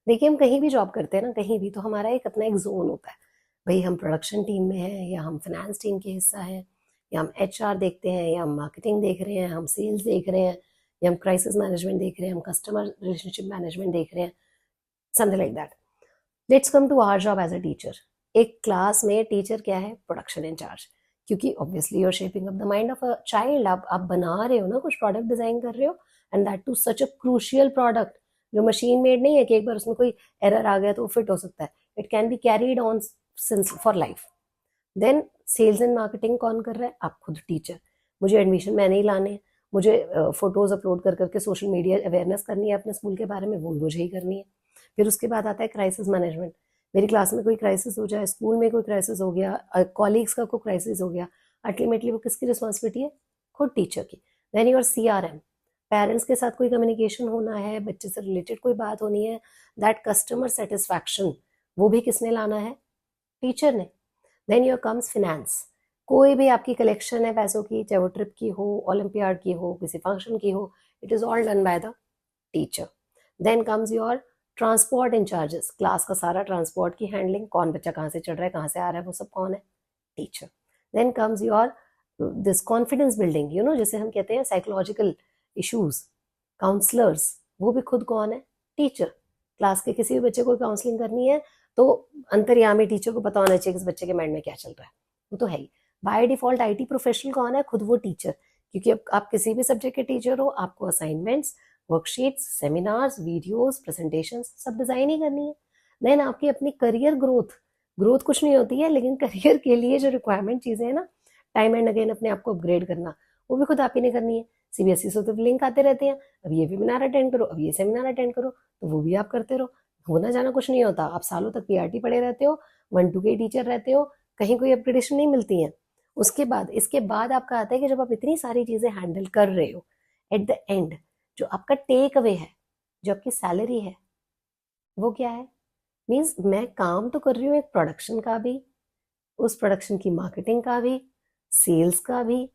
देखिए हम कहीं भी जॉब करते हैं ना, कहीं भी, तो हमारा एक अपना एक जोन होता है। भाई हम प्रोडक्शन टीम में हैं, या हम फाइनेंस टीम के हिस्सा हैं, या हम एचआर देखते हैं, या हम मार्केटिंग देख रहे हैं, हम सेल्स देख रहे हैं, या हम क्राइसिस मैनेजमेंट देख रहे हैं, हम कस्टमर रिलेशनशिप मैनेजमेंट देख रहे हैं, something like that. Let's come to our job as a teacher. एक क्लास में टीचर क्या है? Production incharge. क्योंकि obviously you are shaping up the mind of a child. आप बना रहे हो ना, कुछ प्रोडक्ट डिजाइन कर रहे हो, and that to such a crucial product जो मशीन मेड नहीं है कि एक बार उसमें कोई एरर आ गया तो वो फिट हो सकता है। It can be carried on since for life. Then sales and marketing कौन कर रहा है? आप खुद टीचर। मुझे एडमिशन मैंने ही लाने हैं, मुझे फोटोज अपलोड कर करके सोशल मीडिया अवेयरनेस करनी है अपने स्कूल के बारे में, वो मुझे ही करनी है। फिर उसके बाद आता है क्राइसिस मैनेजमेंट। मेरी क्लास में कोई क्राइसिस हो जाए, स्कूल में कोई क्राइसिस हो गया, कॉलीग्स का कोई क्राइसिस हो गया, अल्टीमेटली वो किसकी रिस्पॉन्सिबिलिटी है? खुद टीचर की। Then your CRM। पेरेंट्स के साथ कोई कम्युनिकेशन होना है, बच्चे से रिलेटेड कोई बात होनी है, दैट कस्टमर सेटिस्फैक्शन, वो भी किसने लाना है? टीचर ने। Then your comes finance. कोई भी आपकी कलेक्शन है पैसों की, चाहे वो ट्रिप की हो, ओलंपियाड की हो, किसी फंक्शन की हो, it is all done by the teacher. Then comes your transport incharges. Class का सारा ट्रांसपोर्ट की हैंडलिंग, कौन बच्चा कहाँ से चढ़ रहा है, कहाँ से आ रहा है, वो सब कौन है? Teacher. Then comes your this confidence building, जैसे हम कहते हैं साइकोलॉजिकल इश्यूज, काउंसलर्स, वो भी खुद कौन है? टीचर। क्लास के किसी भी बच्चे को काउंसलिंग करनी है तो अंतर्यामी टीचर को पता होना चाहिए कि इस बच्चे के माइंड में क्या चल रहा है, वो तो है ही। बाय डिफॉल्ट IT प्रोफेशनल कौन है? खुद वो टीचर। क्योंकि अब आप किसी भी सब्जेक्ट के टीचर हो, आपको assignments, worksheets, seminars, videos, presentations सब डिजाइन ही करनी है। देन आपकी अपनी करियर ग्रोथ। ग्रोथ कुछ नहीं होती है, लेकिन करियर के लिए जो रिक्वायरमेंट चीजें हैं ना, टाइम एंड अगेन अपने आप को अपग्रेड करना, वो भी खुद आप ही ने करनी है। CBSE से तो लिंक आते रहते हैं, अब ये वेबिनार अटेंड करो, अब ये सेमिनार अटेंड करो, तो वो भी आप करते रहो। होना जाना कुछ नहीं होता, आप सालों तक PRT पढ़े रहते हो, 1-2 के टीचर रहते हो, कहीं कोई अपग्रेडेशन नहीं मिलती है। उसके बाद इसके बाद आपका आता है कि जब आप इतनी सारी चीजें हैंडल कर रहे हो, एट द एंड जो आपका टेक अवे है, जो आपकी सैलरी है, वो क्या है? मीन्स मैं काम तो कर रही हूँ एक प्रोडक्शन का भी, उस प्रोडक्शन की मार्केटिंग का भी, सेल्स का भी,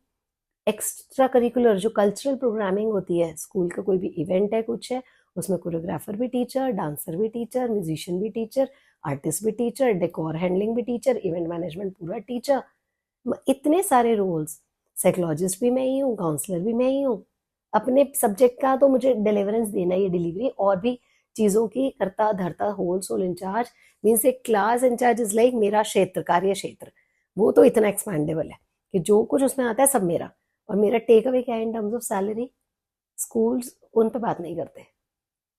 एक्स्ट्रा करिकुलर जो कल्चरल प्रोग्रामिंग होती है, स्कूल का कोई भी इवेंट है, कुछ है, उसमें कोरियोग्राफर भी टीचर, डांसर भी टीचर, म्यूजिशियन भी टीचर, आर्टिस्ट भी टीचर, डेकोर हैंडलिंग भी टीचर, इवेंट मैनेजमेंट पूरा टीचर। इतने सारे रोल्स। साइकोलॉजिस्ट भी मैं ही हूँ, काउंसलर भी मैं ही हूँ। अपने सब्जेक्ट का तो मुझे डिलीवरेंस देना ही है, डिलीवरी, और भी चीजों की करता धरता, होल सोल इंचार्ज। मीन्स एक क्लास इंचार्ज इज लाइक मेरा क्षेत्र, कार्य क्षेत्र, वो तो इतना एक्सपैंडेबल है कि जो कुछ उसमें आता है सब मेरा। और मेरा टेक अवे क्या है in terms of salary? Schools उन पे बात नहीं करते।